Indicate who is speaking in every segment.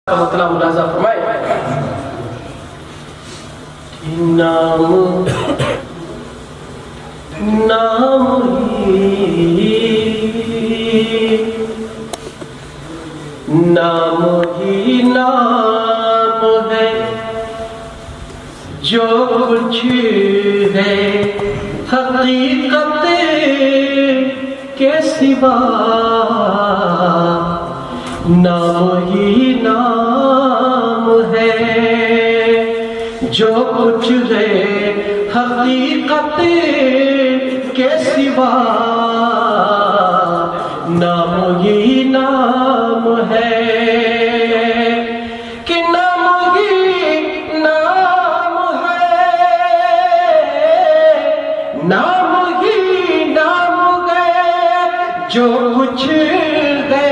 Speaker 1: کا مطلب ملاحظہ فرمائے نام ہی نام ہے جو کچھ ہے حقیقت کے سوا نام ہی نام ہے جو کچھ ہے حقیقت کے سوا نام ہی نام ہے کہ نام ہی نام ہے نام ہی نام ہے جو کچھ ہے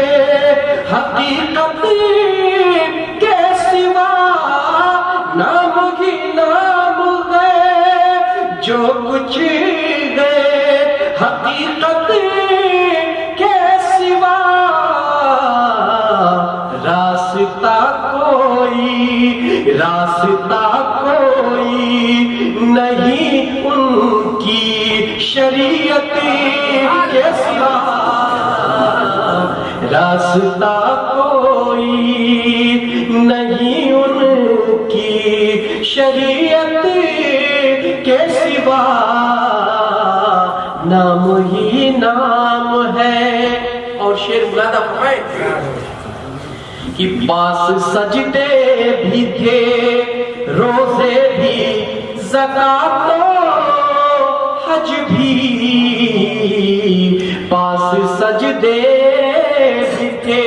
Speaker 1: حقیقت کے سوا نام ہی نام ہے جو کچھ ہے حقیقت کے سوا راستہ کوئی نہیں ان کی شریعت کے سوا راستہ کوئی نہیں ان کی شریعت کے سوا نام ہی نام ہے۔ اور شعر ملاحظہ فرمائے کہ پاس سجدے بھی تھے روزے بھی زکات و حج بھی پاس سجدے بھی تھے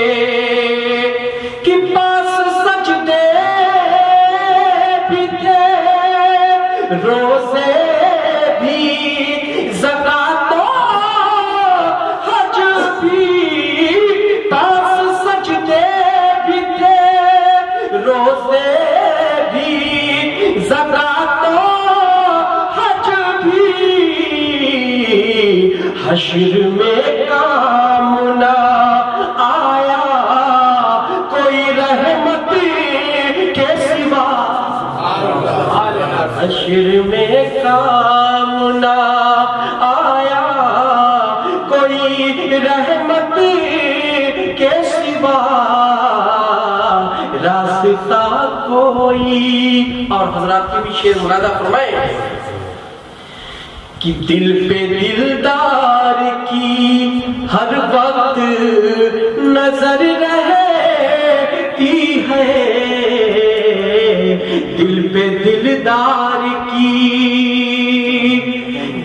Speaker 1: کہ پاس سجدے بھی تھے روزے بھی زکات و حج بھی پاس سجدے بھی تھے روزے بھی زکات و حج بھی حشر میں کام نہ آیا کوئی رحمت کے سوا حشر میں کام نہ آیا کوئی رحمت کے سوا راستہ کوئی۔ اور حضرات کے بھی شعر ملاحظہ فرمائے کہ دل پہ دلدار کی ہر وقت نظر رہتی ہے دل پہ دلدار کی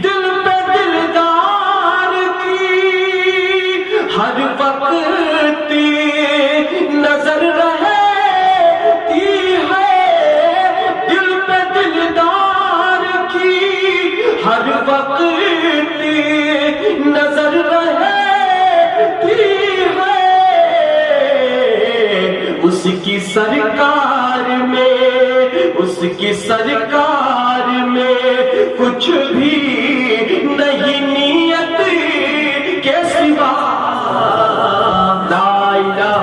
Speaker 1: دل پہ دلدار کی ہر وقت نظر رہتی ہے دل پہ دلدار کی ہر وقت نظر رہتی ہے اس کی سرکار میں کچھ بھی نہیں نیت کے سوا لا الہ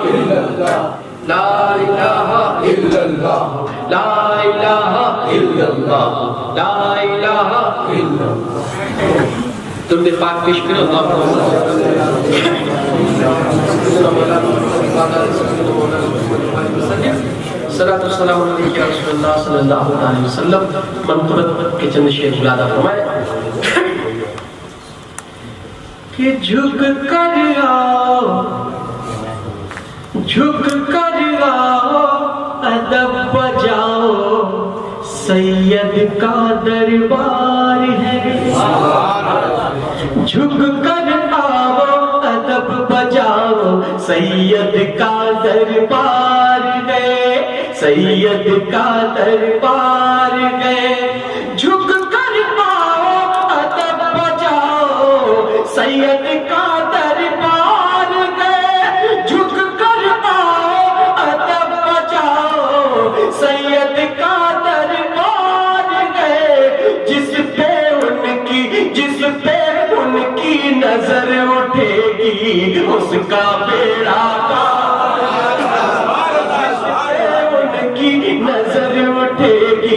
Speaker 1: الا اللہ لا الہ الا اللہ لا الہ الا اللہ لا الہ الا اللہ تم نے پاک پیش کرو صلاۃ والسلام علیہ رسول اللہ صلی اللہ علیہ وسلم۔ منقبت کے چند شعر ملاحظہ فرمائے کہ جھک کر آؤ ادب بجاؤ سید کا دربار ہے جھک کر آؤ ادب بجاؤ سید کا دربار ہے سید کا دربار ہے جھک کر آؤ ادب بجاؤ سید کا دربار ہے جھک کر آؤ ادب بجاؤ سید کا دربار ہے جس پہ ان کی نظر اٹھے گی اس کا بیڑا پار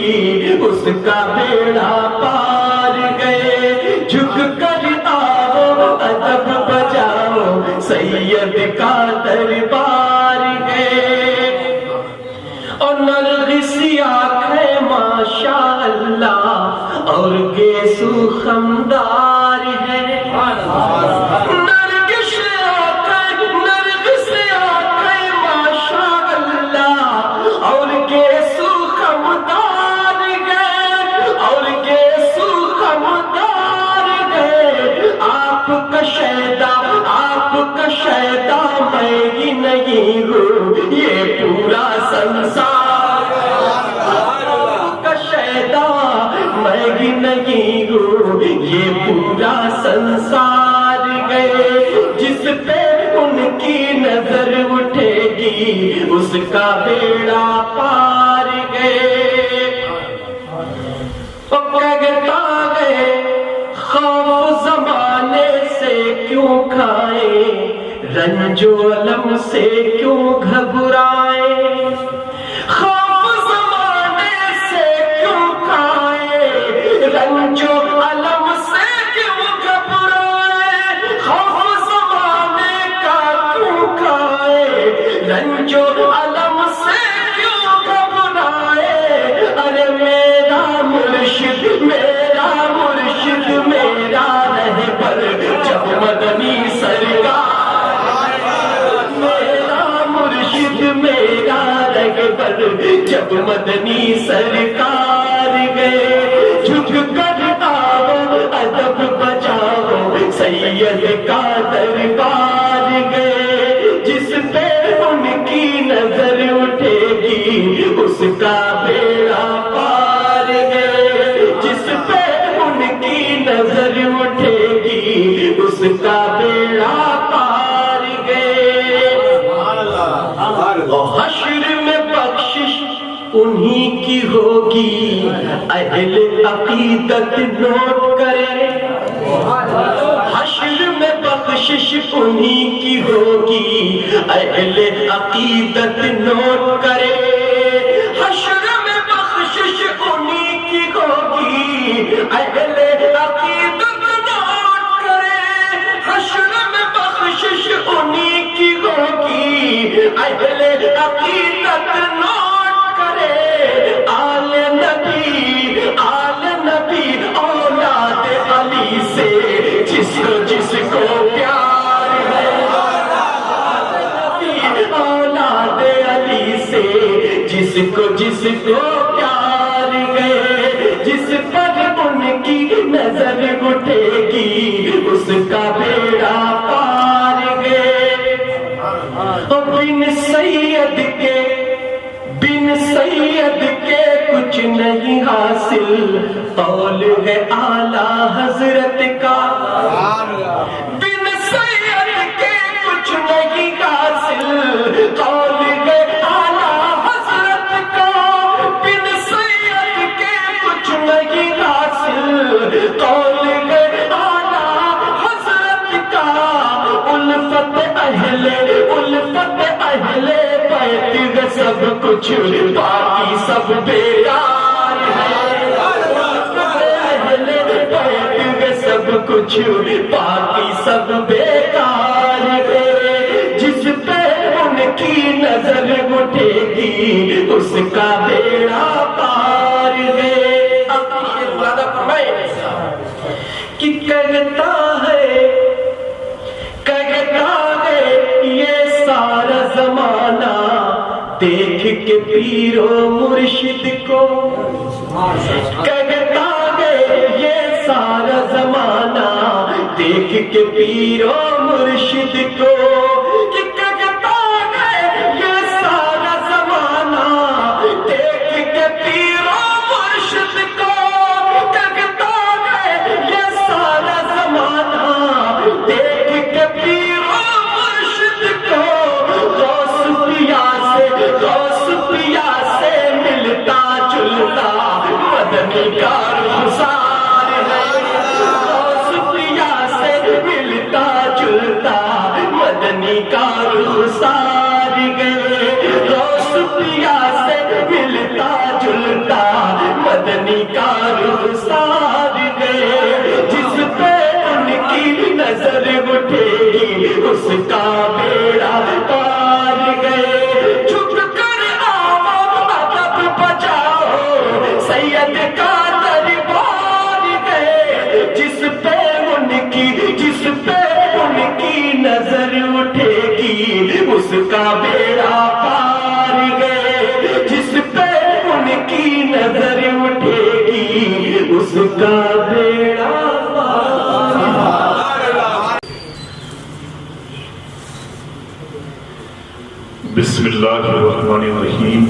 Speaker 1: کی اس کا بیڑا پار گئے. جھک کر آؤ ادب بجاؤ سید کا دربار گئے. اور نرگسی آنکھیں ماشاء اللہ اور گیسو خمدار ہے. نرگس آنکھیں ماشاء اللہ اور گیسو خمدار گئے. اور گیسو خمدار گئے. آپ کا شیدا میں ہی نہیں ہوں یہ پورا سنسار. آپ کا شیدا میں ہی نہیں ہوں یہ پورا سنسار گئے. جس پہ ان کی نظر اٹھے گی اس کا بیڑا پار گئے. کہتا گئے خوف زمانے سے کیوں کھائے رنج و علم سے کیوں گھبرائے. خوف زمانے سے کیوں کھائے رنج و علم سے کیوں گھبرائے. خوف زمانے کا کیوں کھائے رنج و علم سے کیوں گھبرائے. ارے میرا مرشد میرا رہبر جب مدنی سرکار. میرا مرشد میرا رہبر جب مدنی سرکار گئے. جھک کر آؤ ادب بجاؤ سید کا دربار گئے. جس پہ ان کی نظر اٹھے گی اس کا بیڑا پار گئے. جس پہ ان کی نظر اٹھے گی اس کا بیڑا پار گئے. حشر میں بخشش انہی کی ہوگی اہل عقیدت نوٹ کرے. حشر میں بخشش انہی کی ہوگی اہل عقیدت نوٹ کرے. حشر میں بخشش انہی کی ہوگی اہل عقیدت نوٹ کرے. حشر میں بخشش انہی کی ہوگی اہل عقیدت نوٹ کرے. آل نبی اولاد علی سے جس کو پیار ہے. اولاد علی سے جس کو پیار گئے. جس پر ان کی نظر اٹھے گی اس کا بیڑا پار گئے. بن سید کے کچھ نہیں حاصل قول ہے اعلیٰ حضرت کا. بن سید کے کچھ نہیں حاصل قول ہے اعلیٰ حضرت کا. بن سید کے کچھ نہیں حاصل قول ہے اعلیٰ حضرت کا. الفت اہل بیت سب کچھ باقی سب بیکار ہے. اہل بیت سب کچھ باقی سب بیکار ہے. جس پہ ان کی نظر اٹھے گی اس کا بیڑا پار ہے. اب یہ وعدہ فرمائے کہ کہتا ہے یہ سارا زمانہ دیکھ کے پیر و مرشد کو. کہتا ہے یہ سارا زمانہ دیکھ کے پیر و مرشد کو. کہ کہتا ہے یہ سارا زمانہ دیکھ کے پیر و مرشد کو. کہتا ہے یہ سارا زمانہ دیکھ کے پیر و مرشد کو. غوث پیا سے ملتا جلتا مدنی کارگزار ہے. غوث پیا سے ملتا جلتا مدنی
Speaker 2: ان کا رخسار گئے، جس پہ ان کی نظر اٹھے گی اس کا بیڑا پار گئے۔ جھک کر آؤ ادب بجاؤ سید کا دربار گئے، جس پہ ان کی نظر اٹھے گی اس کا بیڑا پار گئے، جس پہ ان کی نظر اٹھے گی اس کا بیڑا پار۔
Speaker 3: بسم اللہ الرحمن الرحیم۔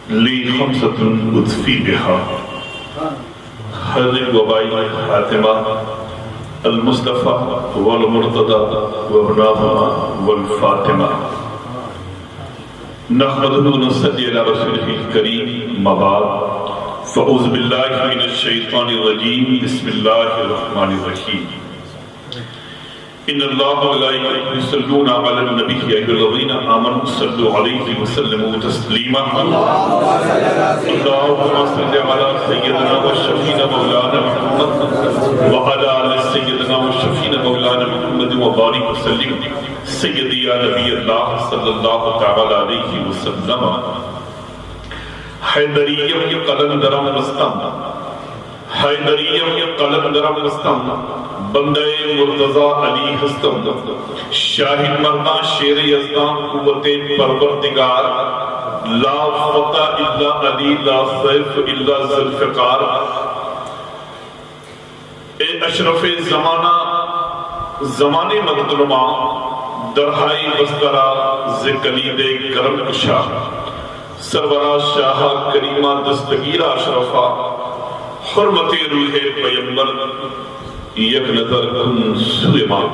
Speaker 3: لی خمسۃ اطفی بہا حر الوباء حاتمہ المصطفیٰ والمرتضیٰ وابناهما والفاطمہ، نحمدہ ونصلی علی رسولہ الکریم، ما بعد، فاعوذ باللہ من الشیطان الرجیم، بسم اللہ الرحمن الرحیم۔ ان اللہ وملائکتہ یصلون علی النبی یا ایھا الذین آمنوا صلوا علیہ وسلموا تسلیما۔ اللہم صل علی سیدنا وشفیعنا مولانا محمد وعلی آل سیدنا وشفیعنا مولانا محمد وبارک وسلم۔ سیدی یا نبی اللہ صلی اللہ تعالی علیہ وسلم، حیدریم کے قلندرم مستم، حیدریم کے قلندرم مستم، بندے مرتضیٰ علی ہستم، شاہد مردان شیر یزدان قوت پروردگار، لا فتح الا علی لا سیف الا ذوالفقار۔ اے اشرف زمانہ زمانے مدنما، درہائی بسترہ ز کلید کرم کشا، سرورہ شاہ کریمہ دستگیرہ اشرفہ، حرمت روح پیمبر یک نظر کن سوئے ماں۔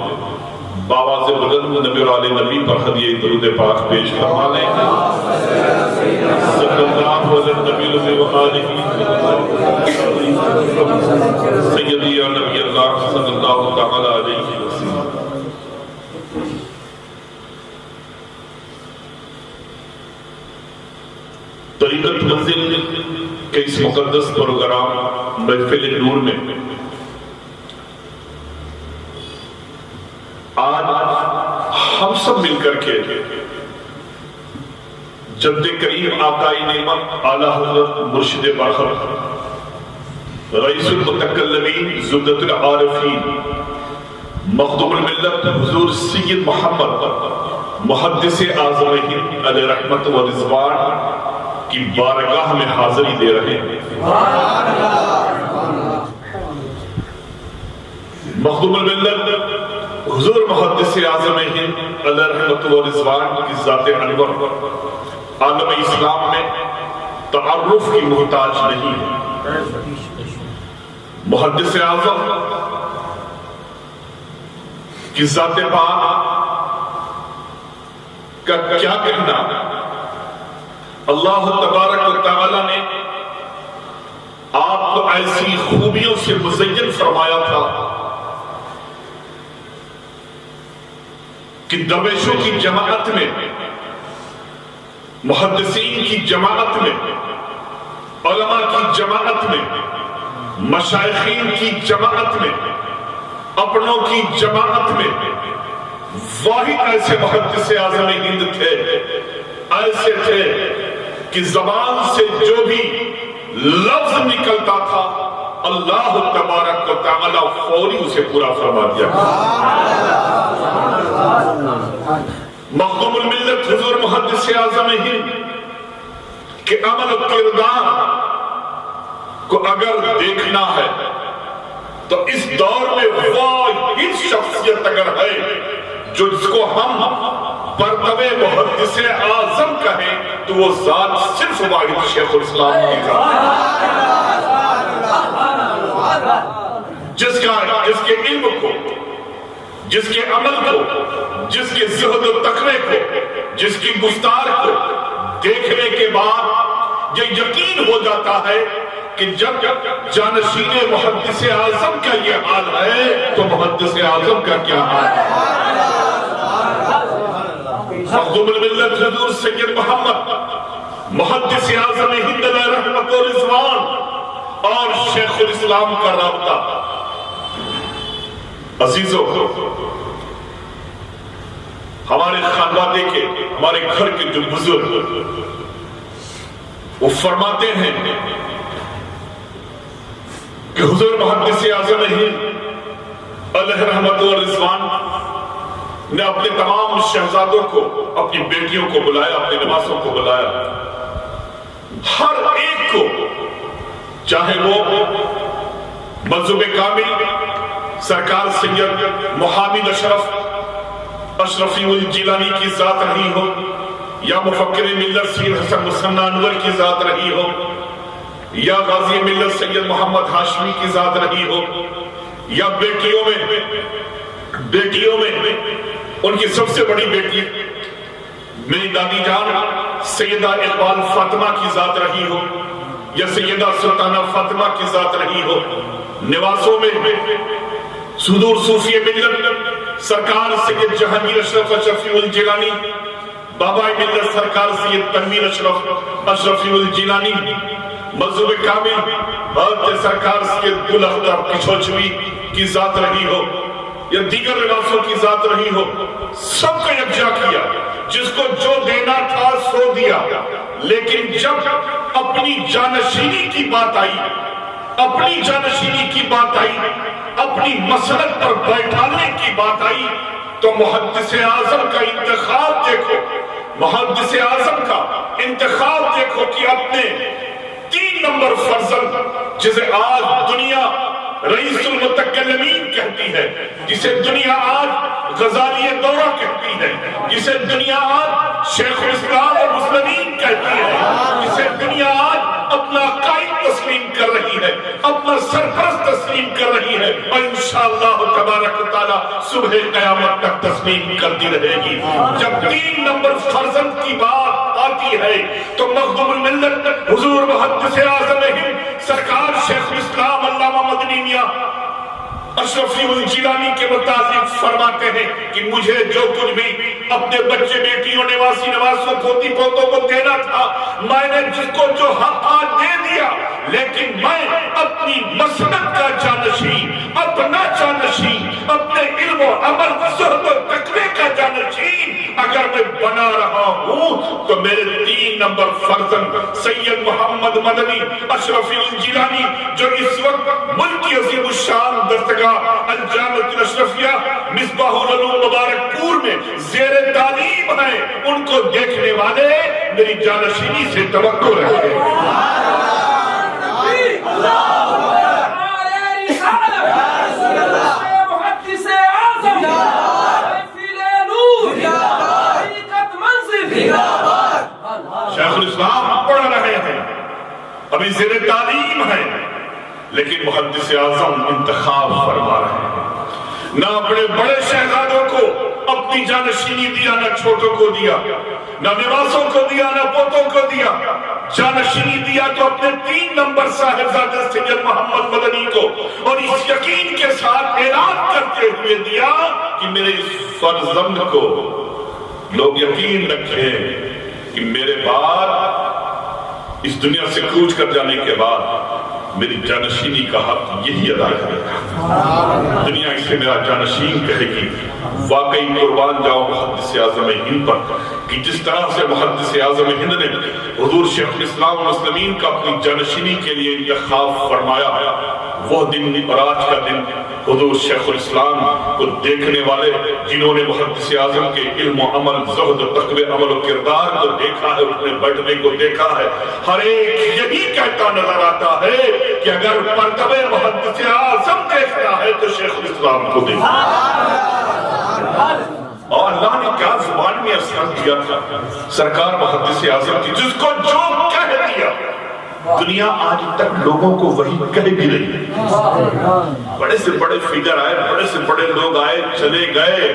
Speaker 3: باواز بلند نبی اور آل نبی پر ہدیہ درود پاک پیش فرما لیں۔ صلی اللہ علیہ نبی و آلہ سیدی یا نبی اللہ صلی اللہ تعالی علیہ وسلم۔ طریقت منزل کے اس مقدس پروگرام محفل نور میں آج ہم سب مل کر کے جد کریم آقائی نعمت اعلی حضرت مرشد برحق رئیس المتکلمین زبدۃ العارفین مخدوم الملت حضور سید محمد محدث اعظم ہند علیہ رحمت و رضوان کی بارگاہ میں حاضری دے رہے ہیں۔ مخدوم الملت حضور محدث اعظم ہند علیہ رحمت و رضوان کی ذات انور عالم اسلام میں تعارف کی محتاج نہیں ہے۔ محدث اعظم کی ذات پاک کا کیا کہنا؟ اللہ تبارک و تعالی نے آپ کو ایسی خوبیوں سے مزین فرمایا تھا کہ درویشوں کی جماعت میں، محدثین کی جماعت میں، علماء کی جماعت میں، مشائخین کی جماعت میں، اپنوں کی جماعت میں واحد ایسے محدث اعظم ہند تھے، ایسے تھے کہ زبان سے جو بھی لفظ نکلتا تھا اللہ تبارک و تعالی فوری اسے پورا فرما دیا۔ مخدوم الملت حضور محدث اعظم ہند کے عمل و کردار کو اگر دیکھنا ہے تو اس دور میں واحد شخصیت اگر ہے جو جس کو ہم برتبے محدث اعظم کہیں تو وہ ذات صرف واحد شیخ الاسلام کی ذات، جس کے علم کو، جس کے عمل کو، جس کے زہد و تقوی کو، جس کی گفتار کو دیکھنے کے بعد یہ یقین ہو جاتا ہے کہ جب جانشین محدث اعظم کا یہ حال ہے تو محدث اعظم کا کیا حال ہے۔ مخدوم الملت حضور سید محمد محدث اعظم ہند علیہ رحمت و رضوان اور شیخ الاسلام کا رابطہ. عزیزو، ہمارے خانوادے کے، ہمارے گھر کے جو بزرگ وہ فرماتے ہیں کہ حضور محدث اعظم ہند علیہ رحمت و رضوان نے اپنے تمام شہزادوں کو، اپنی بیٹیوں کو بلایا، اپنے نواسوں کو بلایا. ہر ایک کو، چاہے وہ منظوم کامل سرکار سید محمد اشرفی الجیلانی کی ذات رہی ہو، یا مفکر ملت سید حسن مصنع انور کی ذات رہی ہو، یا غازی ملت سید محمد ہاشمی کی ذات رہی ہو، یا بیٹیوں میں ان کی سب سے بڑی بیٹی میری دادی جان سیدہ اقبال فاطمہ کی ذات رہی ہو، یا سیدہ سلطانہ فاطمہ کی ذات رہی ہو. نواسوں میں صدور صوفی ملت سرکار سید جہانگیر اشرف اشرفی الجیلانی، بابا ملت سرکار سید تنویر اشرفی الجیلانی، منظوم کامل حضرت سرکار سید گل اختر کچھوچوی کی ذات رہی ہو، یا دیگر نواسوں کی ذات رہی ہو، سب کو یکجا کیا. جس کو جو دینا تھا سو دیا. لیکن جب اپنی جانشینی کی بات آئی، اپنی مسلک پر بیٹھانے کی بات آئی، تو محدث اعظم کا انتخاب دیکھو، محدث اعظم کا انتخاب دیکھو کہ اپنے 3 نمبر فرزند، جسے آج دنیا رئیس المتکلمین کہتی ہے، جسے دنیا آج غزالی دورہ کہتی ہے، جسے دنیا آج شیخ الاسلام المسلمین کہتی ہے، جسے دنیا آج اپنا قائد تسلیم کر رہی ہے، اپنا سرپرست تسلیم کر رہی ہے، اور انشاءاللہ تبارک و تعالی صبح قیامت تک تسلیم کرتی رہے گی. جب 3 نمبر فرزند کی بات آتی ہے تو مخدوم الملت حضور محدث اعظم ہند سرکار شیخ الاسلام علامہ مدنی میاں اشرفی الجیلانی کے متعلق فرماتے ہیں کہ مجھے جو کچھ بھی اپنے بچے بیٹیوں نواسی نواسوں پوتی پوتوں کو دینا تھا، میں نے جس کو جو حق آج دے دیا. لیکن میں اپنی مسلک کا جانشین، اپنا جانشین، اپنے علم و عمل زہد و تقوی کا جانشین اگر میں بنا رہا ہوں تو میرے 3 نمبر فرزند سید محمد مدنی اشرفی الجیلانی، جو اس وقت ملک کی عظیم الشان دستگاہ الجامعۃ الاشرفیہ مصباح العلوم مبارک پور میں زیر تعلیم ہیں، ان کو دیکھنے والے میری جانشینی سے توقع رکھیں. شیخ الاسلام پڑھ رہے ہیں، ابھی زیر تعلیم ہیں، لیکن محدث اعظم انتخاب فرما رہے ہیں. نہ اپنے بڑے شہزادوں کو اپنی جانشینی دیا، نہ چھوٹوں کو دیا، نہ نواسوں کو دیا، نہ پوتوں کو دیا. جانشینی دیا تو اپنے 3 نمبر صاحبزادے سید محمد مدنی کو، اور اس یقین کے ساتھ اعلان کرتے ہوئے دیا کہ میرے اس فرزند کو لوگ یقین رکھیں کہ میرے بعد اس دنیا سے کوچ کر جانے کے بعد میری جانشینی کا حق یہی ادا کرے گا. دنیا اسے میرا جانشین کہے گی. واقعی قربان جاؤ محدث اعظم ہند پر کہ جس طرح سے محدث اعظم ہند نے حضور شیخ الاسلام المسلمین کا اپنی جانشینی کے لیے انتخاب فرمایا. وہ دن اور آج کا دن حضور شیخ الاسلام کو دیکھنے والے جنہوں نے محدث اعظم کے علم و عمل، زہد و تقوی، عمل و کردار کو دیکھا ہے، اپنے بیٹھنے کو دیکھا ہے، ہر ایک یہی کہتا نظر آتا ہے کہ اگر مرتبہ محدث اعظم دیکھنا ہے تو شیخ الاسلام کو دیکھنا ہے. اور اللہ نے کیا زبان میں اثر دیا تھا سرکار محدث اعظم کی، جس کو جو کہہ دیا دنیا آج تک لوگوں کو وہی کہہ بھی رہی ہے. بڑے سے بڑے فگر آئے، بڑے سے بڑے لوگ آئے، چلے گئے.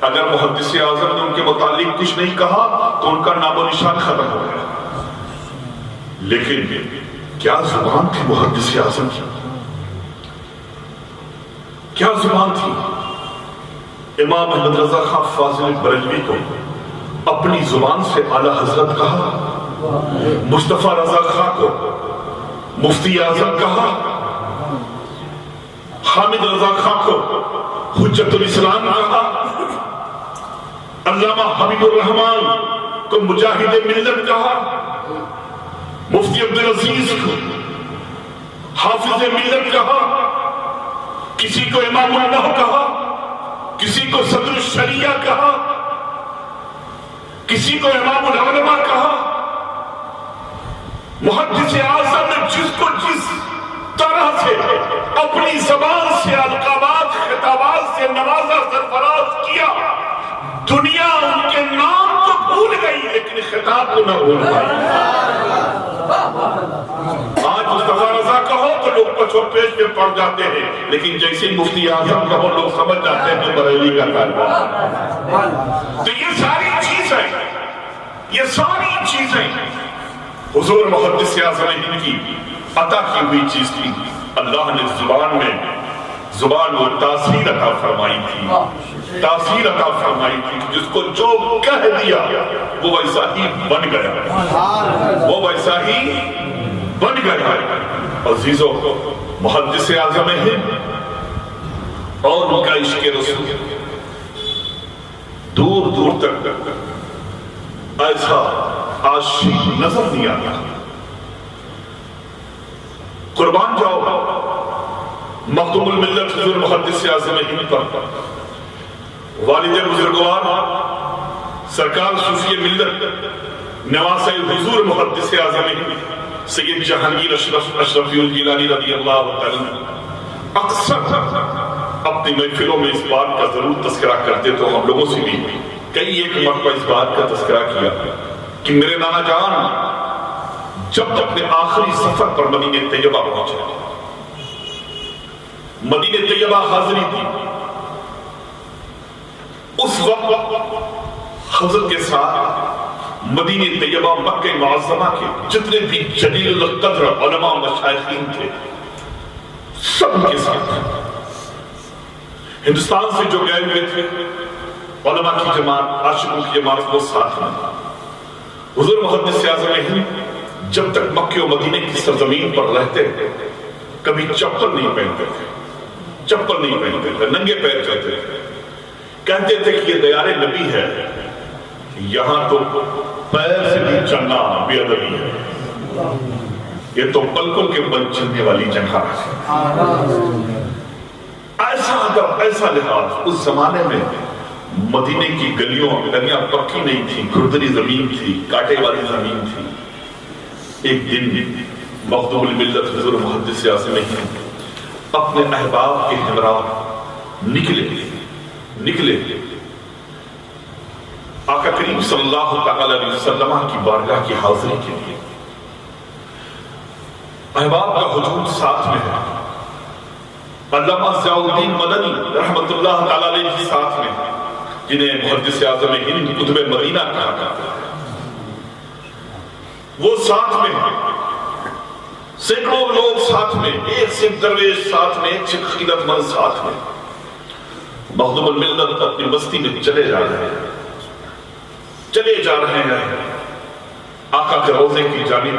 Speaker 3: اگر محدث اعظم نے ان کے متعلق کچھ نہیں کہا تو ان کا نام و نشان ختم ہو گیا. لیکن کیا زبان تھی محدث اعظم کی، کیا زبان تھی. امام احمد رضا خان فاضل بریلوی کو اپنی زبان سے اعلی حضرت کہا، مصطفیٰ رضا خاں کو مفتی اعظم کہا، حامد رضا خاں کو حجت الاسلام کہا، علامہ حبیب الرحمان کو مجاہد ملت کہا، مفتی عبدالعزیز کو حافظ ملت کہا، کسی کو امام اللہ کہا، کسی کو صدر الشریعہ کہا، کسی کو امام العلماء کہا۔ محدث اعظم نے جس کو جس طرح سے اپنی زبان سے القابات خطابات سے نوازا سرفراز کیا، دنیا ان کے نام تو بھول گئی لیکن خطاب کو نہ بھول گئی۔ آج مصطفیٰ رضا کہو تو لوگ پچھو پیش میں پڑ جاتے ہیں، لیکن جیسے مفتی اعظم کہو لوگ سمجھ جاتے ہیں کہ بریلی کا طالب۔ تو یہ ساری چیزیں حضور محدث اعظم ہند کی عطا کی ہوئی چیز تھی۔ اللہ نے زبان کو تاثیر عطا فرمائی تھی، تاثیر عطا فرمائی تھی، جس کو جو کہہ دیا وہ ویسا ہی بن گیا، وہ ویسا ہی بن گیا۔ عزیزو، محدث اعظم ہند اور ان کا عشق رسول دور دور تک ایسا عاشق نظر نہیں آتا۔ قربان جاؤ مخدوم الملت حضور محدث اعظم ہند پر والد بزرگوار سرکار صوفی ملت نواسہ حضور محدث اعظم ہند سید جہانگیر اشرفی الگیلانی رضی اللہ تعالیٰ اکثر اپنی محفلوں میں اس بات کا ضرور تذکرہ کرتے تو ہم لوگوں سے بھی کئی ایک مرتبہ اس بات کا تذکرہ کیا کہ میرے نانا جان جب اپنے آخری سفر پر مدینہ طیبہ پہنچے، مدینہ طیبہ حاضری تھی، اس وقت حضرت کے ساتھ مدینہ طیبہ مکہ معظمہ کے جتنے بھی جلیل القدر علماء مشائخین تھے سب کے ساتھ، ہندوستان سے جو گئے ہوئے تھے علماء کی جماعت، عاشقوں کی جماعت وہ ساتھ میں۔ حضور محدث اعظم ہند جب تک مکہ و مدینے کی سرزمین پر رہتے کبھی چپل نہیں پہنتے تھے، چپل نہیں پہنتے تھے، ننگے پیر چلتے تھے۔ کہتے تھے کہ یہ دیار نبی ہے، یہاں تو پیر سے بھی چلنا بے ادبی ہے، یہ تو پلکوں کے بل چلنے والی جگہ ہے۔ ایسا ادب، ایسا لحاظ۔ اس زمانے میں مدینے کی گلیاں پکی نہیں تھی، کھردری زمین تھی، کاٹے والی زمین تھی۔ ایک دن مخدوم الملت حضور محدث اعظم ہند اپنے احباب کے ہمراہ نکلے آقا کریم صلی اللہ تعالی علیہ وسلم کی بارگاہ کی حاضری کے لیے۔ احباب کا حضور ساتھ میں ہے، علامہ ضیاء الدین مدنی رحمت اللہ تعالی علیہ کے ساتھ میں، جنہیں محدث اعظم ہند قطب مدینہ کہا جاتا ہے، وہ ساتھ میں ہیں، سینکڑوں لوگ ساتھ میں، ایک سکھ درویش ساتھ میں، ایک سکھ خدمت مند ساتھ میں۔ مخدوم الملت اپنی بستی میں چلے جا رہے ہیں، آقا کے روضے کی جانب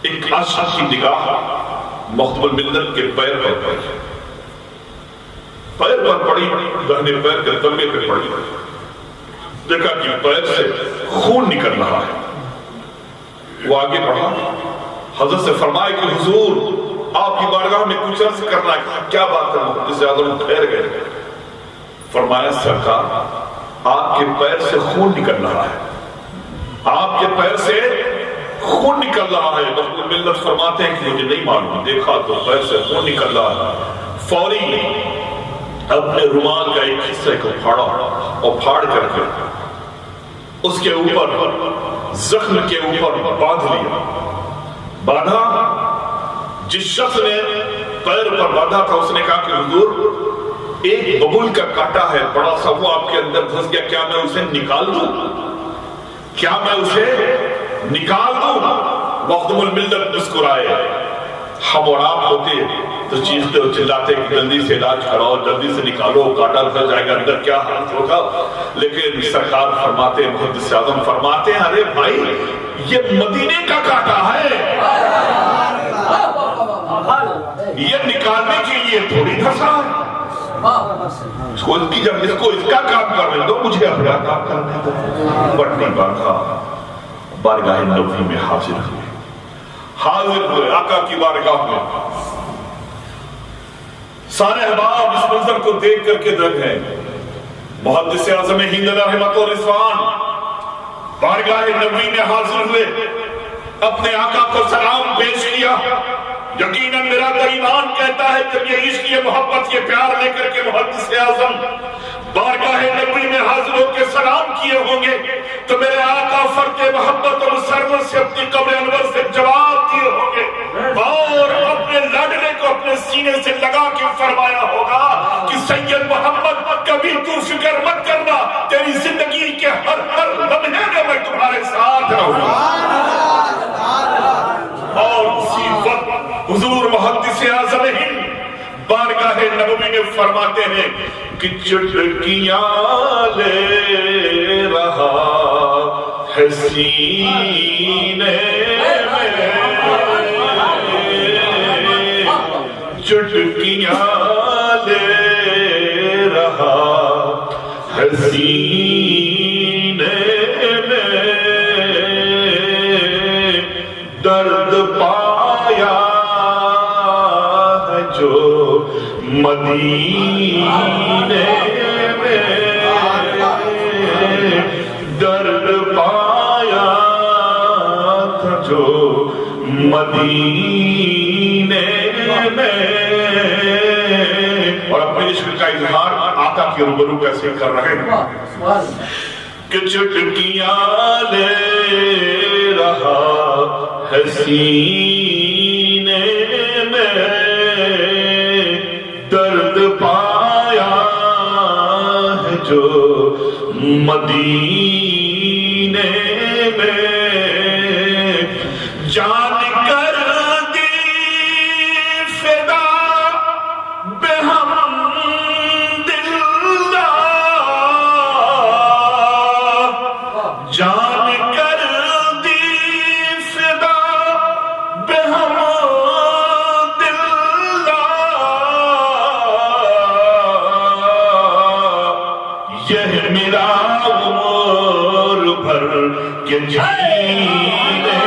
Speaker 3: ایک عاشق کی نگاہ مخدوم الملت کے پیر پر پڑی، دہنے پیر کے تلوے پہ پڑی، دیکھا کہ پیر سے خون نکل رہا ہے۔ وہ آگے بڑھا، حضرت سے فرمایا کہ حضور آپ کی بارگاہ میں کچھ عرض کرنا ہے۔ کیا بات ہے؟ محدث اعظم ٹھہر گئے۔ فرمایا سرکار آپ کے پیر سے خون نکل رہا ہے، آپ کے پیر سے خون نکل رہا ہے۔ مخدوم الملت فرماتے ہیں کہ مجھے نہیں معلوم، دیکھا تو پیر سے خون نکل رہا ہے۔ فوری اپنے رومال کا ایک حصے کو پھاڑا اور پھاڑ کر کے اس کے اوپر زخم کے اوپر باندھ لیا۔ باندھا، جس شخص نے پیر پر باندھا تھا اس نے کہا کہ حضور ایک ببول کا کانٹا ہے بڑا سا، وہ آپ کے اندر دھس گیا، کیا میں اسے نکال دوں؟ کیا میں اسے نکال دوں؟ مخدوم الملت مسکرائے، ہم اور آپ ہوتے تو چیختے اور چلاتے کہ جلدی سے علاج کراؤ، جلدی سے نکالو، کاٹا رہ جائے گا، اندر کیا حالت ہوگا۔ لیکن سرکار فرماتے ہیں، محدث اعظم فرماتے ہیں، ارے بھائی یہ مدینے کا کاٹا ہے، یہ نکالنے کے لیے تھوڑی دھسا ہے، اس کو اس کا کام کرنے دو، مجھے اپنا کام کرنے دو۔ پٹنی باندھا، بارگاہ نبوی میں حاضر ہوئے آقا کی بارگاہ میں۔ سارے احباب اس منظر کو دیکھ کر کے دنگ ہیں۔ محدث اعظم ہند رحمت و رضوان بارگاہ نبوی میں حاضر ہوئے، اپنے آقا کو سلام پیش کیا۔ یقیناً میرا تو ایمان کہتا ہے جب یہ عشق، یہ محبت، یہ پیار لے کر کے محدث اعظم بارگاہ نبوی میں حاضر ہو کے سلام کیے ہوں گے تو میرے آقا فرق محبت اور مسرت سے اپنی قبر انور سے جواب دیے ہوں گے اور اپنے لاڈلے کو اپنے سینے سے لگا کے فرمایا ہوگا کہ سید محمد کبھی تو فکر مت کرنا، تیری زندگی کے ہر لمحے میں میں تمہارے ساتھ رہوں گا۔ اور اسی وقت حضور محدث اعظم ہند بارگاہ نبوی میں فرماتے ہیں کہ چٹکیاں لے رہا ہے سینے میں، چٹکیاں لے رہا ہے سینے میں، درد پایا ہے جو مدینے میں، درد پایا تھا جو مدینے میں۔ اور اپنے عشق کا اظہار آقا کے روبرو کیسے کر رہے ہیں کہ چٹکیاں لے رہا ہے سینے میں، درد پایا ہے جو مدینے میں، جان کر دی فدا بحمداللہ، جان کر دی فدا بحمداللہ، یہ میرا عمر بھر کے جینے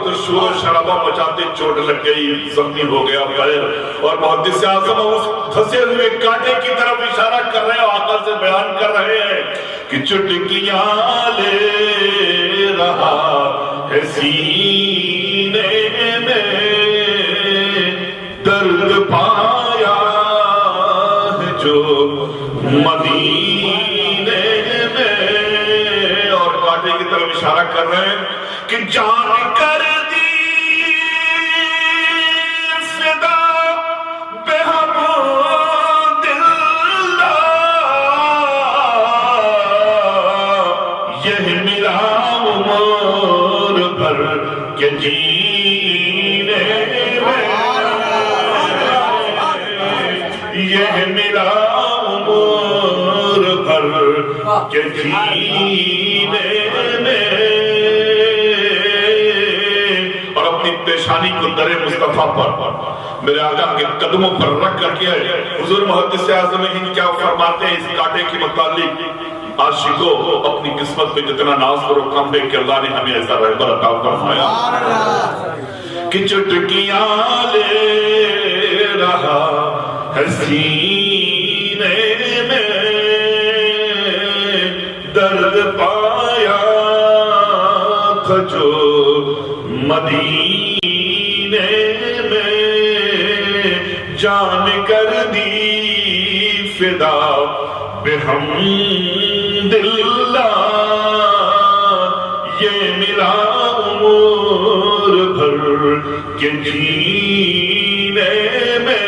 Speaker 3: تو شور و شرابہ مچاتے چوٹ لگ گئی، زخمی ہو گیا غیر، اور محدث اعظم اس دھسے ہوئے کانٹے کی طرف اشارہ کر رہے ہیں، آقا سے بیان کر رہے ہیں کہ چٹکیاں لے رہا ہے سینے میں، درد پایا ہے جو مدینے میں، اور کانٹے کی طرف اشارہ کر رہے ہیں کہ جان کر دی فدا بحمداللہ، یہ میرا عمر بھر کے جینے میں، یہ میرا عمر بھر کے جینے میں، پیشانی کو در مصطفیٰ پر میرے آقا کے قدموں پر رکھ کر کے حضور محدث اعظم ہند کیا فرماتے ہیں اس کانٹے کے متعلق؟ عاشقوں اپنی قسمت میں جتنا ناز کرو کم ہے کہ اللہ نے ہمیں ایسا رہبر عطا فرمایا کہ چٹکیاں لے رہا ہے سینے میں، درد پایا تھا جو مدینے میں، جان کر دی فدا بحمداللہ، یہ میرا عمر بھر کہ جینے میں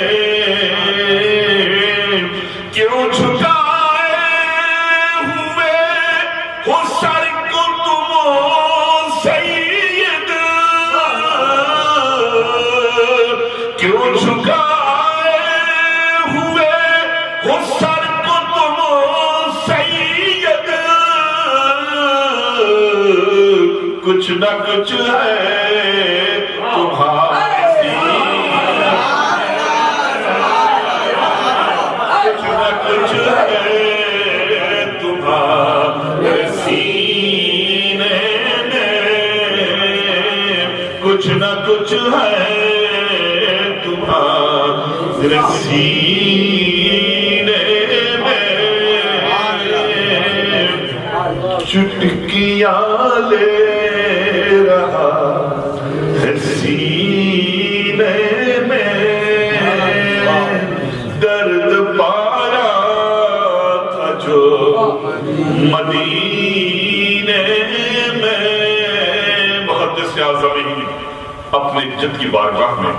Speaker 3: کیوں جھکائے ہوئے ہو سر کو تم سید، کیوں جھکائے ہوئے ہو سر کو تم سید، کچھ نہ کچھ ہے تمہارے سینے، کچھ نہ کچھ ہے تمہارے سینے میں، کچھ نہ کچھ ہے تمہارے سینے میں، چٹکیاں لے رہا ہے سینے میں، درد پایا تھا جو مدینے میں۔ محدث اعظم اپنے جد کی بارگاہ میں،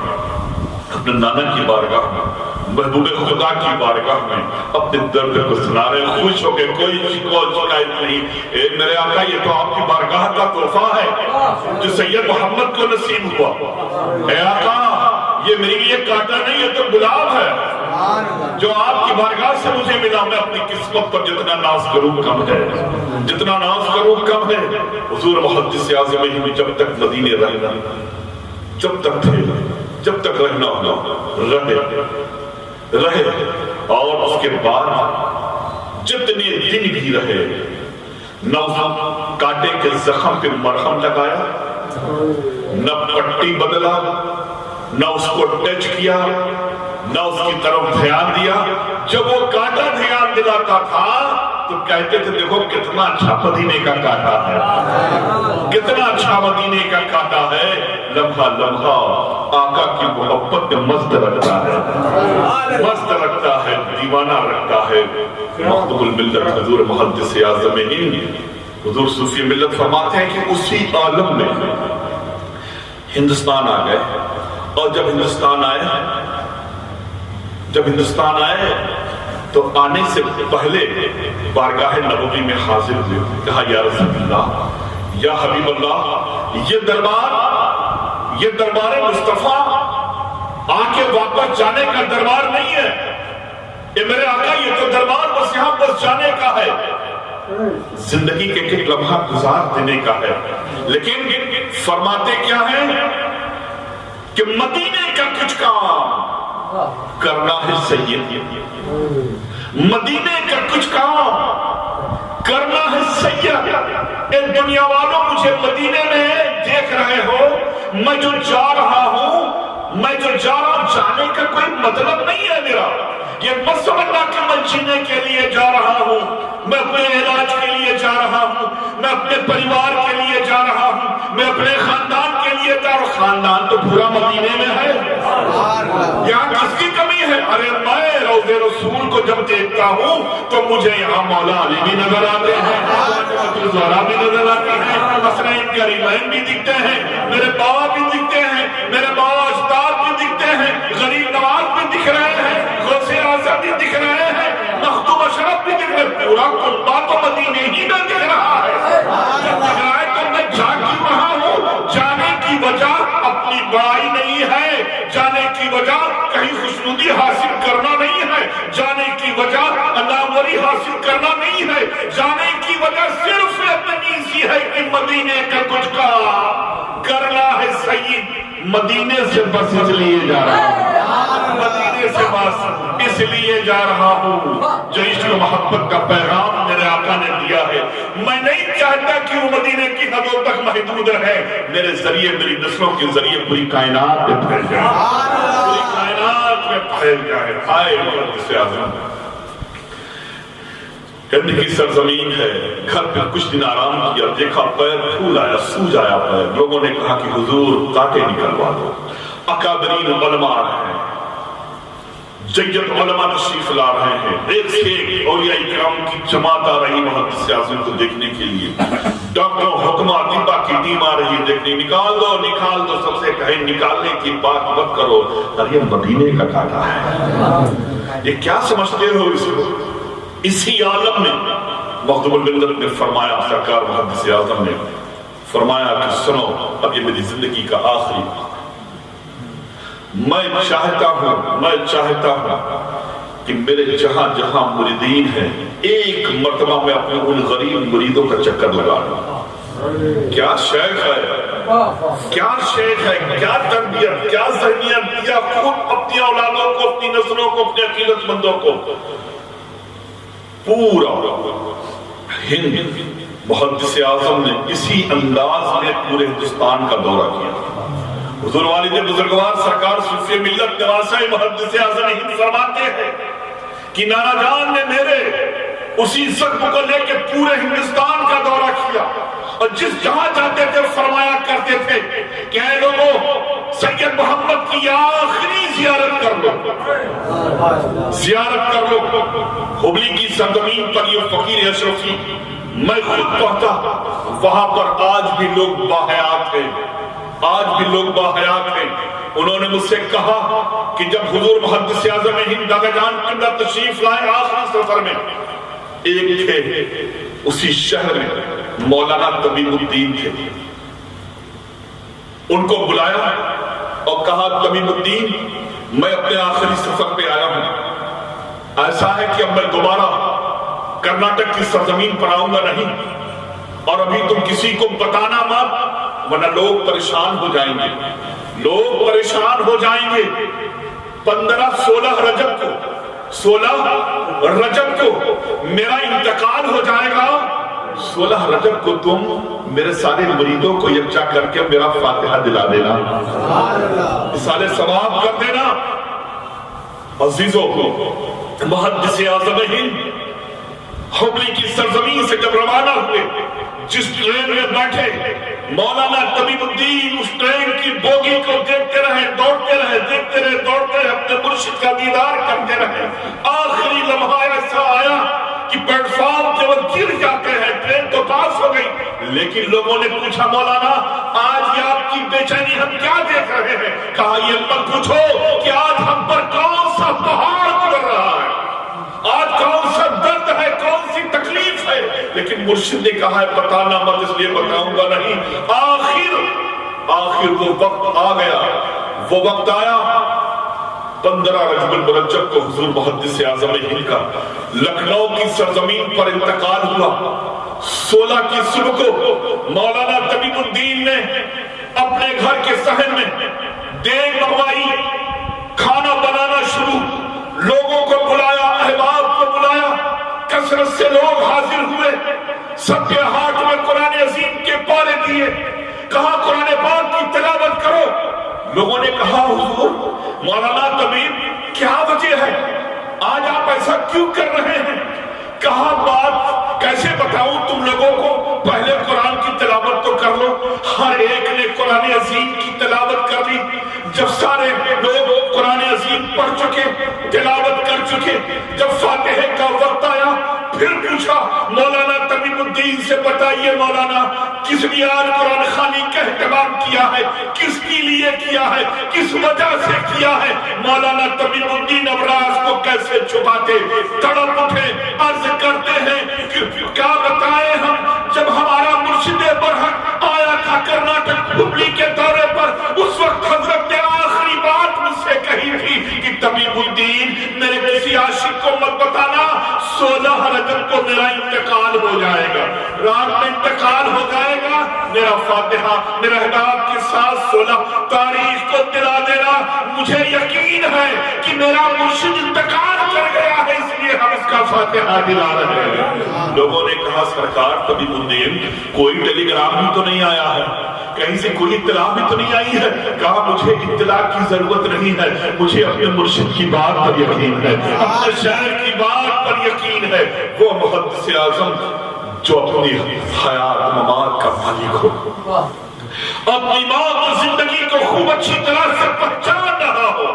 Speaker 3: اپنے نانا کی بارگاہ میں، محبوب خدا کی بارگاہ میں اپنے درد کو سنا رہے، خوش ہو کے، کوئی شکایت نہیں۔ میرے آقا یہ تو آپ کی بارگاہ کا تحفہ ہے جو سید محمد کو نصیب ہوا۔ اے آقا یہ میرے لیے کانٹا نہیں، یہ تو گلاب ہے جو آپ کی بارگاہ سے مجھے ملا۔ میں اپنی قسمت پر جتنا ناز کروں کم ہے، جتنا ناز کروں کم ہے۔ حضور محدث اعظم میں جب تک مدینے رہنا، جب تک تھے، جب تک رہنا ہوگا رہے، اور اس کے بعد جتنے دن بھی رہے، نہ کانٹے کے زخم پہ مرہم لگایا، نہ پٹی بدلا، نہ اس کو ٹچ کیا، نہ اس کی طرف دھیان دیا۔ جب وہ کانٹا دھیان دلاتا تھا تو کہتے تھے دیکھو کتنا اچھا مدینے کا کانٹا ہے، کتنا اچھا مدینے کا کانٹا ہے۔ لمحہ لمحہ آقا کی محبت میں مست رکھتا ہے، مست رکھتا ہے، دیوانہ رکھتا ہے۔ مخدوم الملت حضور محدث اعظم ہند حضور صوفی ملت فرماتے ہیں کہ اسی عالم میں ہندوستان آ گئے، اور جب ہندوستان آئے تو آنے سے پہلے بارگاہ نبوی میں حاضر ہوئے، کہا یا رسول اللہ، یا حبیب اللہ، یہ دربار مصطفیٰ آ کے واپس جانے کا دربار نہیں ہے، یہ میرے آقا یہ تو دربار بس یہاں بس جانے کا ہے، زندگی کے ایک لمحہ گزار دینے کا ہے۔ لیکن فرماتے کیا ہے کہ مدینے کا کچھ کام کرنا ہے سید، مدینے کا کچھ کام کرنا ہے سید۔ اے دنیا والوں مجھے مدینے میں دیکھ رہے ہو، میں جو جا رہا ہوں، جانے کا کوئی مطلب نہیں ہے میرا، یہ مت سمجھنا کہ میں جینے کے لیے جا رہا ہوں، میں اپنے علاج کے لیے جا رہا ہوں، میں اپنے پریوار کے لیے جا رہا ہوں، میں اپنے خاندان کے لیے جا رہا ہوں۔ خاندان تو پورا مدینے میں ہے، یہاں کس کی کمی ہے؟ ارے میں روضے رسول کو جب دیکھتا ہوں تو مجھے یہاں مولا علی بھی نظر آتے ہیں، زہرا بھی نظر آتے ہیں، حسنین کریمین بھی دکھتے ہیں، میرے بابا بھی دکھتے ہیں، میرے بابا اجداد بھی دکھتے ہیں، غریب نواز بھی دکھ رہے ہیں، غوث اعظم بھی دکھ رہے ہیں، مخدوم اشرف بھی دکھ رہے ہیں، پورا قلبہ تو مدینے ہی میں دکھ رہا ہے۔ جب دکھ رہا ہے تو میں جا کیوں رہا ہوں؟ جانے کی وجہ اپنی بڑائی نہیں ہے، جانے کی وجہ کہیں خوشنودی حاصل کرنا نہیں ہے، جانے کی وجہ ناموری حاصل کرنا نہیں ہے، جانے کی وجہ صرف اتنی سی ہے کہ مدینے کا کچھ کرنا ہے سید۔ مدینے سے بس اس لیے جا رہا ہوں، مدینے سے بس اس لیے جا رہا ہوں جو عشق و محبت کا پیغام میرے آقا نے دیا ہے۔ میں نہیں چاہتا کہ وہ مدینے کی حدوں تک محدود رہے، میرے ذریعے، میری نسلوں کے ذریعے پوری کائنات میں پھیل جائے، پوری کائنات میں پھیل جائے۔ آئے محدث اعظم ہند کی سرزمین ہے، گھر پہ کچھ دن آرام کیا، دیکھا پیر پھول آیا، سوج آیا پیر، لوگوں نے کہا کہ حضور کانٹے نکلوا دو، اکابرین علماء آ رہے ہیں، جید علماء تشریف لا رہے ہیں، ایک سے ایک اولیاء کرام کی جماعت آ رہی محدث اعظم کو دیکھنے کے لیے، ڈاکٹروں حکمہ طبا کی ٹیم آ رہی ہے دیکھنے، نکال دو سب سے کہیں نکالنے کی بات مت کرو، اور یہ مدینے کا کاٹا ہے، یہ کیا سمجھتے ہو اس کو؟ اسی عالم میں مخدوم الملت نے فرمایا، سرکار محدث اعظم نے فرمایا کہ سنو، اب یہ میری زندگی کا آخری میں چاہتا ہوں کہ میرے جہاں جہاں مریدین ہیں ایک مرتبہ میں اپنے ان غریب مریدوں کا چکر لگا لوں۔ کیا شیخ ہے، کیا تربیت، کیا ذہنیت دیا، خود اپنی اولادوں کو، اپنی نسلوں کو، اپنے عقیدت مندوں کو۔ پورا ہند محدث اعظم نے اسی انداز میں پورے ہندوستان کا دورہ کیا۔ حضور والد بزرگوار سرکار صوفی ملت نواسہ محدث اعظم ہند فرماتے ہیں کہ نانا جان نے میرے اسی زخم کو لے کے پورے ہندوستان کا دورہ کیا، اور جس جہاں جاتے تھے فرمایا کرتے تھے کہ اے لوگوں، سید محمد کی آخری زیارت کر لو، زیارت کر لو۔ حبلی کی سرزمین پر یہ فقیر اشرفی میں خود پہنچا، وہاں پر آج بھی لوگ باحیات ہیں، انہوں نے مجھ سے کہا کہ جب حضور محدث اعظم ہند دادا جان قبلہ تشریف لائے آخری سفر میں، ایک تھے اسی شہر میں مولانا طبیب الدین تھے، ان کو بلایا اور کہا طبیب الدین میں اپنے آخری سفر پہ آیا ہوں، ایسا ہے کہ اب میں دوبارہ کرناٹک کی سرزمین پر آؤں گا نہیں، اور ابھی تم کسی کو بتانا مت ورنہ لوگ پریشان ہو جائیں گے، 15-16 رجب کو میرا انتقال ہو جائے گا، 16 رجب کو تم میرے سارے مریدوں کو یکجا کر کے میرا فاتحہ دلا دینا، سارے ثواب کر دینا۔ عزیزوں محدث اعظم ہند حبلی کی سرزمین سے جب روانہ ہوئے، جس ٹرین میں بیٹھے مولانا طبیب الدین اس ٹرین کی بوگی کو دیکھتے رہے، دوڑتے رہے، دیکھتے رہے، دوڑتے رہے، اپنے مرشد کا دیدار کرتے رہے۔ آخری لمحہ ایسا آیا کہ پلیٹ فارم پہ وہ گر جاتے ہیں، ٹرین تو پاس ہو گئی، لیکن لوگوں نے پوچھا مولانا آج یہ آپ کی بے چینی ہم کیا دیکھ رہے ہیں؟ کہا یہ مت پوچھو کہ آج ہم پر کون سا پہاڑ گزر رہا ہے، آج کون سا درد ہے، کون سی تکلیف ہے، لیکن مرشد نے کہا ہے بتانا مت، اس لیے بتاؤں گا نہیں۔ آخر وہ وقت آ گیا، وہ وقت آیا 15 رجب المرجب کو حضور محدث اعظم ہند کا لکھنؤ کی سرزمین پر انتقال ہوا۔ 16 کی صبح کو مولانا طبیب الدین نے اپنے گھر کے صحن میں دیگ منگوائی، کھانا بنانا شروع، لوگوں کو بلایا، احباب کو بلایا، کثرت سے لوگ حاضر ہوئے، سب کے ہاتھ میں قرآن عظیم کے پارے دیے، کہا قرآن پاک کی تلاوت کرو۔ لوگوں نے کہا حضور مولانا طبیب کیا وجہ ہے، آج آپ ایسا کیوں کر رہے ہیں؟ کہا بات کیسے بتاؤں تم لوگوں کو، پہلے قرآن کی تلاوت تو کر لو۔ ہر ایک نے قرآن عظیم کی تلاوت کر لی۔ جب سارے لوگ قرآن عظیم پڑھ چکے، تلاوت کر چکے، جب فاتحہ کا وقت آیا، پھر پوچھا مولانا طبیب الدین سے بتائیے مولانا کس نے آج قرآن خوانی کا اہتمام کیا ہے، کس کے لیے کیا ہے، کس وجہ سے کیا ہے؟ مولانا طبیب الدین ابراز کو کیسے چھپاتے، تڑپ اٹھے، عرض کرتے ہیں کہ کیا بتائیں ہم، جب ہمارا مرشد برحق آیا تھا کرناٹک حبلی کے دورے پر، اس وقت حضرت نے آخری بات مجھ سے کہی تھی کہ طبیب الدین میرے کسی عاشق کو مت بتانا، 16 رجب کو میرا انتقال ہو جائے گا، رات میں انتقال ہو جائے گا، میرا فاتحہ میرا احباب کے ساتھ 16 تاریخ کو دلا دینا۔ مجھے یقین ہے کہ میرا مرشد انتقال کر گیا ہے، اس لیے ہم اس کا فاتحہ دلا رہے ہیں۔ لوگوں نے کہا سرکار طبیب الدین کوئی ٹیلی گرام بھی تو نہیں آیا ہے، کہیں سے کوئی اطلاع بھی تو نہیں آئی ہے؟ کہا مجھے اطلاع کی ضرورت نہیں ہے، مجھے اپنے مرشد کی بات پر یقین ہے، اپنے شہر کی بات پر یقین ہے۔ وہ محدث اعظم جو اپنی حیات ممات کا مالک ہو، اپنی موت اور زندگی کو خوب اچھی طرح سے پہچان رہا ہو،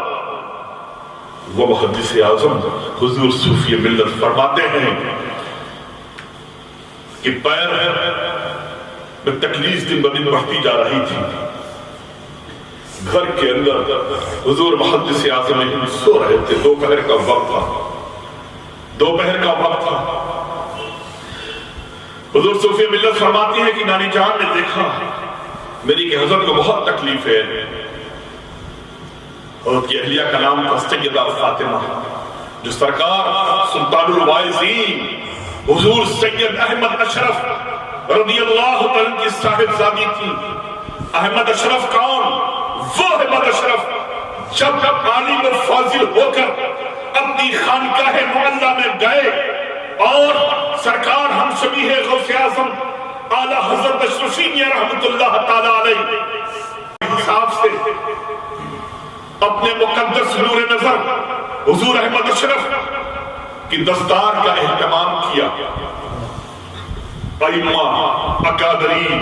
Speaker 3: وہ محدث اعظم حضور صوفی ملت فرماتے ہیں کہ پیر میں تکلیف دن بدن بڑھتی جا رہی تھی، گھر کے اندر حضور محدث اعظم سو رہے تھے، دوپہر کا وقت تھا، دوپہر کا وقت تھا۔ حضور صوفی ملت فرماتی ہے کہ نانی جان نے دیکھا میری کہ حضرت کو بہت تکلیف ہے، حضرت کی اہلیہ کا نام تھا سیدہ فاطمہ، جو سرکار سلطان الوائزین حضور سید احمد اشرف رضی اللہ عنہ کی صاحبزادی تھی۔ احمد اشرف کون؟ وہ احمد اشرف جب عالم و فاضل ہو کر اپنی خانقاہ معلیٰ میں گئے اور سرکار ہم شبیہ غوث اعظم اعلی حضرت اشرفی رحمت اللہ تعالی علیہ حساب سے اپنے مقدس نور نظر حضور احمد اشرف کی دستار کا اہتمام کیا۔ ائمہ اکابرین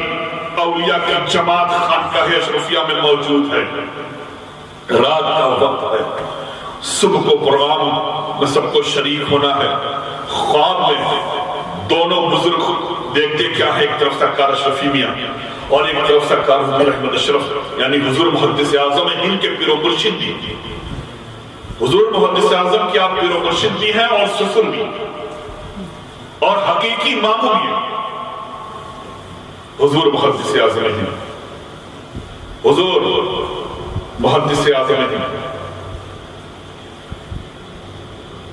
Speaker 3: اولیاء کی جماعت خانقاہ اشرفیہ میں موجود ہے، رات کا وقت ہے، صبح کو پروگرام میں سب کو شریک ہونا ہے۔ خواب میں دونوں بزرگ دیکھتے کیا ہے، ایک طرف سرکار اشرفی میاں اور ایک طرف سرکار حضور احمد اشرف یعنی حضور محدث اعظم ان کے پیر و مرشد بھی، حضور محدث اعظم کی آپ پیر و مرشد بھی ہیں اور سسر بھی اور حقیقی ماموں بھی ہیں۔ حضور محدث اعظم حضور محدث اعظم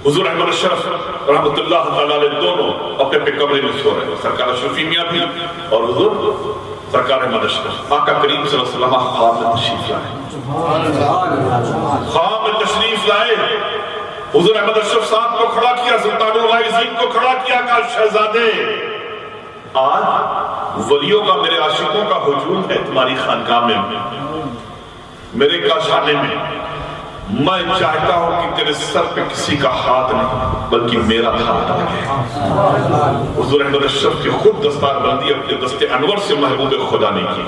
Speaker 3: حضور احمد اشرف رحمت اللہ تعالی علیہ دونوں اپنے پہ کمرے میں سو رہے ہیں، سرکار اشرفی میاں بھی اور حضور سرکار احمد اشرف۔ آقا کریم صلی اللہ علیہ وسلم خواب میں تشریف لائے، خواب میں تشریف لائے، حضور احمد اشرف صاحب کو کھڑا کیا، سلطان الوائزین کو کھڑا کیا، کہا شہزادے آج ولیوں کا میرے عاشقوں کا ہجوم ہے تمہاری خانقاہ میں، میرے کاشانے میں، میں چاہتا ہوں کہ تیرے سر پہ کسی کا ہاتھ نہیں بلکہ میرا ہاتھ لگے۔ حضور احمد اشرف کی خود دستار بندی اپنے دست انور سے محبوب خدا نے کی۔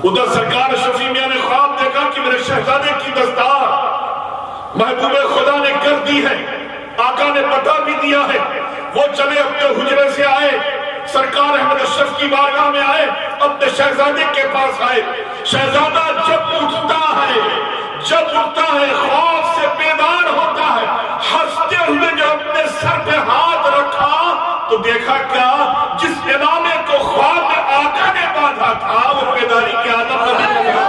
Speaker 3: ادھر سرکار اشرفی میاں نے خواب دیکھا کہ میرے شہزادے کی دستار محبوب خدا نے کر دی ہے، آقا نے بتا بھی دیا ہے۔ وہ چلے اپنے حجرے سے آئے، سرکار احمد اشرف کی بارگاہ میں آئے، اپنے شہزادے کے پاس آئے۔ شہزادہ جب اٹھتا ہے خواب سے بیدار ہوتا ہے، ہنستے ہوئے جو اپنے سر پہ ہاتھ رکھا تو دیکھا کیا، جس امامے کو خواب میں آقا نے باندھا تھا وہ بیداری کی عالم میں نہیں گیا۔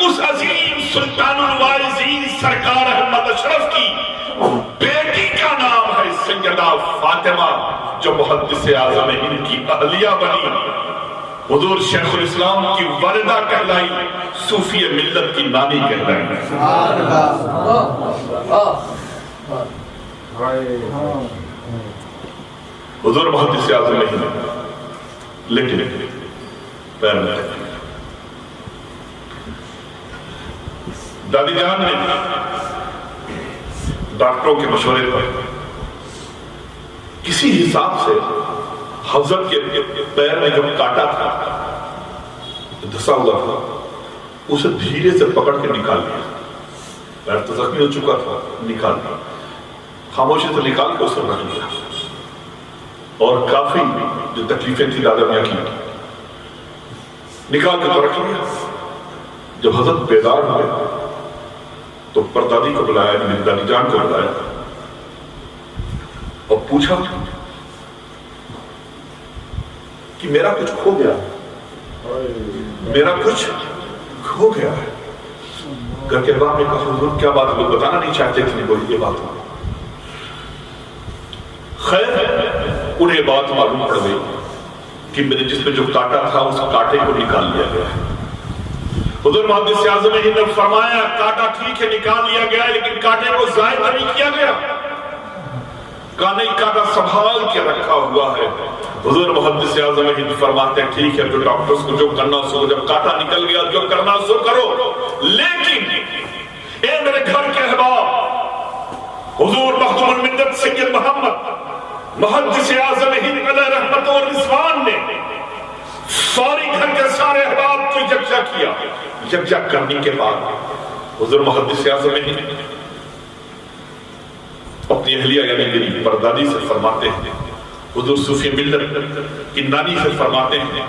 Speaker 3: اس عظیم سلطان الوارثین سرکار احمد اشرف کی بیٹی کا نام ہے سیدہ فاطمہ، جو محدث اعظم ہند کی اہلیہ بنی، حضور شیخ الاسلام کی والدہ کہلائی، صوفی ملت کی نانی کہلائی۔ حضور محدث اعظم ہند لیکن پیر میں دادی جان نے ڈاکٹروں کے مشورے پر کسی حساب سے حضرت کے پیر میں جب کاٹا تھا، دھسا ہوا تھا، اسے دھیرے سے پکڑ کے نکال لیا، پیر تو زخمی ہو چکا تھا، نکال لیا، خاموشی سے نکال کے اسے رکھ لیا، اور کافی جو تکلیفیں تھی دادا میاں کی نکال کے تو رکھ لیا۔ جب حضرت بیدار ہوئے تو پردادی کو بلایا، میری دادی جان کو بلایا اور پوچھا کہ میرا کچھ کھو گیا، میرا کچھ کھو گیا ہے۔ گھر کے بعد میں کہا حضور کیا بات ہے، بتانا نہیں چاہتے تھے، بولی یہ بات ہو۔ خیر انہیں بات معلوم پڑ گئی کہ میرے جسم جو کاٹا تھا اس کاٹے کو نکال لیا گیا ہے۔ حضور محدث اعظم ہند نے فرمایا کاٹا ٹھیک ہے نکال لیا گیا ہے، لیکن کاٹے کو ضائع نہیں کیا گیا، کاٹا سنبھال کے رکھا ہوا ہے۔ حضور محدث اعظم ہند فرماتے ہیں ٹھیک ہے، جو ڈاکٹرز کو جو کرنا سو، جب کاٹا نکل گیا جو کرنا سو کرو، لیکن اے میرے گھر کے احباب، حضور مختوم الملت سید محمد محدث اعظم ہند علیہ رحمت و رضوان نے ساری گھر کے سارے احباب کو یکجا کیا. یکجا کرنے کے بعد حضور محدث اعظم ہند اپنی اہلیہ یعنی میری پردادی سے فرماتے ہیں، حضور صوفی ملت کی نانی سے فرماتے ہیں،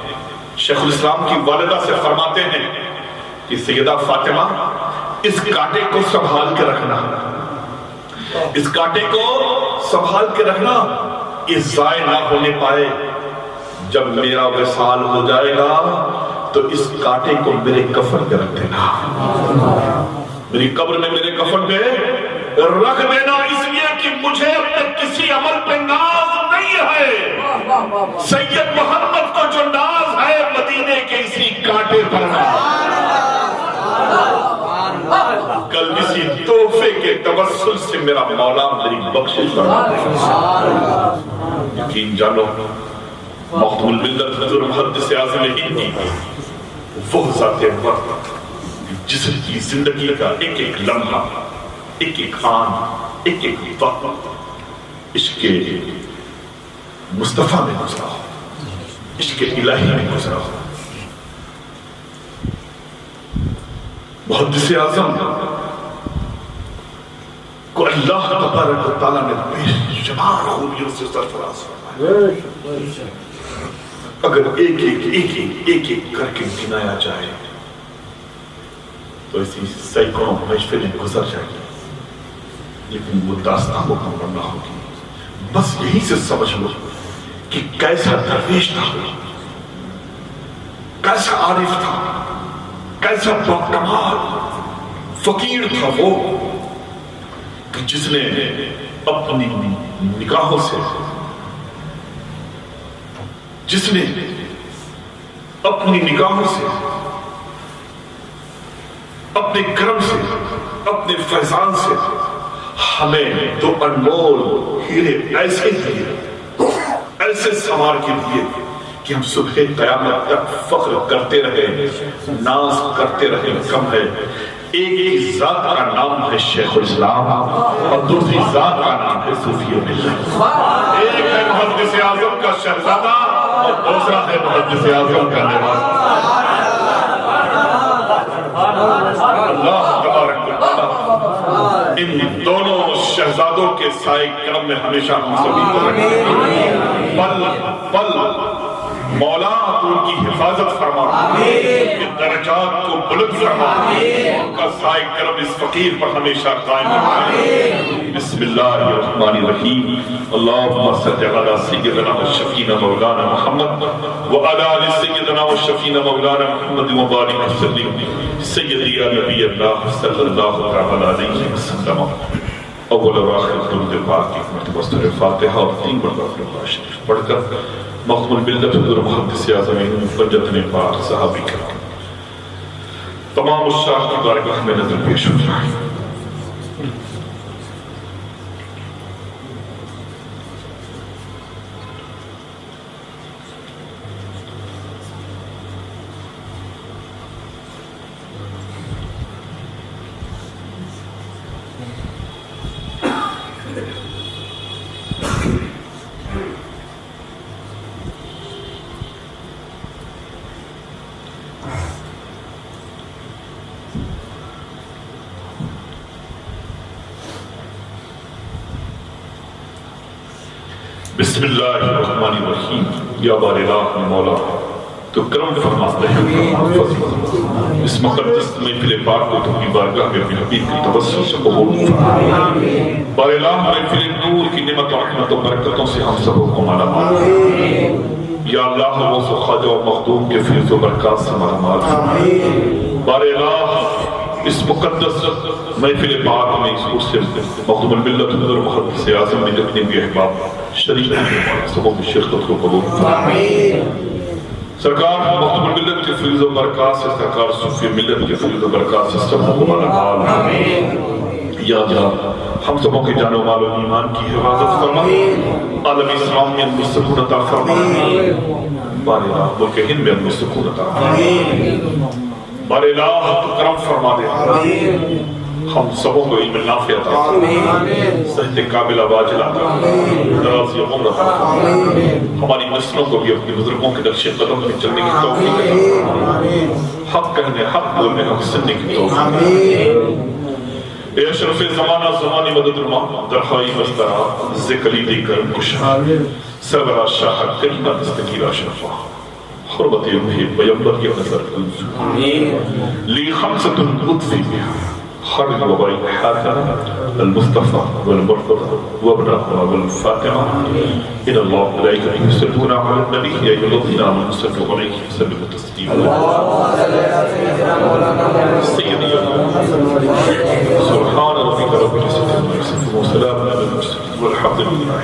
Speaker 3: شیخ الاسلام کی والدہ سے فرماتے ہیں کہ سیدہ فاطمہ اس کانٹے کو سنبھال کے رکھنا، اس کانٹے کو سنبھال کے رکھنا، یہ ضائع نہ ہونے پائے. جب میرا وصال ہو جائے گا تو اس کانٹے کو میرے کفن پہ رکھ دینا، میری قبر میں میرے کفن پہ رکھ دینا، اس لیے کہ مجھے اب تک کسی عمل پہ ناز نہیں ہے. سید محمد کو جو ناز ہے مدینے کے اسی کانٹے پر ہے. کل اسی تحفے کے توسل سے میرا مولا میری بخشش فرما دے. یقین جانو مختوم الملت حضور محدث اعظم ہند کی وہ ذات انور جس کی زندگی کا ایک ایک لمحہ، ایک ایک آن، ایک ایک وقت عشق مصطفیٰ میں گزرا ہو، عشق الہی میں گزرا ہو. محدث اعظم کو اللہ تبارک و تعالیٰ نے بے شمار خوبیوں سے سرفراز فرمایا. اگر ایک ایک کر کے گنایا جائے تو اسی سینکڑوں محفلیں گزر جائیں گی، لیکن وہ داستان مکمل نہ ہوگی. بس یہی سے سمجھ لو کہ کیسا درویش تھا، کیسا عارف تھا، کیسا باکمال فقیر تھا وہ کہ جس نے اپنی نگاہوں سے اپنے کرم سے، اپنے فیضان سے ہمیں دو انمول ہیرے ایسے دیے، ایسے سنوار کے دیے کہ ہم صبح قیامت تک فخر کرتے رہے، ناز کرتے رہے. کم ہے ایک ہی ذات کا نام ہے شیخ الاسلام اور دوسری ذات کا نام ہے صوفی ملت. ایک ہے محدث اعظم کا شہزادہ اور دوسرا ہے محدث اعظم کا نواز. اللہ تبارک و تعالی ان دونوں شہزادوں کے سائے کرم میں ہمیشہ ہم سبھی کو رکھے. پل پل مولا تو ان کی حفاظت فرما، ان درجات کو بلند فرما، ان کا سائے کرم اس فقیر پر ہمیشہ قائم رکھے. بسم اللہ الرحمن الرحیم. اللہم صل علی سیدنا و شفینا مولانا محمد وعلی آل سیدنا و شفینا مولانا محمد وبارک وسلم. سیدی یا نبی اللہ صلی اللہ علیہ وسلم. اول اور آخر درود پاک کی مرتبہ سورہ فاتحہ اور 3 مرتبہ شریف پڑھ کر مختوم الملت حضور محدث اعظم ہند فجتن پاک صحابی کرام تمام الشاہ کی بارگاہ میں نظر پیش ہو رہا ہے. بسم اللہ الرحمن الرحیم. یا بار الہ مولا تو کرم فرما رہے اس مقدس محفل پاک کو تو اپنی بارگاہ میں اپنے حبیب کی توسل سے قبول فرما. بار الہ محفل نور کی نعمت و رحمت و برکتوں سے ہم سب کو مالا مال. یا اللہ وہ خواجہ و مخدوم کے فیض و برکات سے مالا مال. بار الہ اس مقدس محفل پاک میں اس سے مختوم الملت حضور محدث اعظم میں جتنے بھی احباب شریک ہیں سبوں کی شرکت کو قبول فرما. سرکار مختوم الملت کے فیض و برکات سے، سرکار صوفی ملت کے فیض و برکات سے سب کو مالا مال. یا اللہ ہم سبوں کے جان و مال و ایمان کی حفاظت فرما، عالم اسلام میں امن و سکون عطا فرما. بار الہ ملک ہند میں امن و سکون عطا فرما. بار الہ تو کرم فرما دے. ہم سبوں کو علم نافع عطا فرما، صحت کاملہ واجلہ عطا فرما، دراز عمر عطا فرما، ہماری نسلوں کو بھی اپنے بزرگوں کے نقش قدم پہ چلنے کی توفیق عطا فرما، حق کہنے حق بولنے حق سننے کی توفیق۔ اے اشرف زمانہ زمانی مدد رما، درخوائی مسترہ ذکلی کرم کشا، سرورہ شاہ کریمہ دستگیر اشرفہ، حرمت محب بیمبر کی نظر کنزو لی خمسة قدفی خرج وبين حاتم المصطفى والمرتضى وابنه والفاطمة إن الله ملائكته يصلون على النبي يا أيها الذين آمنوا صلوا عليه وسلموا تسليما سيدي سبحان ربك رب العزة عما يصفون وسلام على المرسلين والحمد لله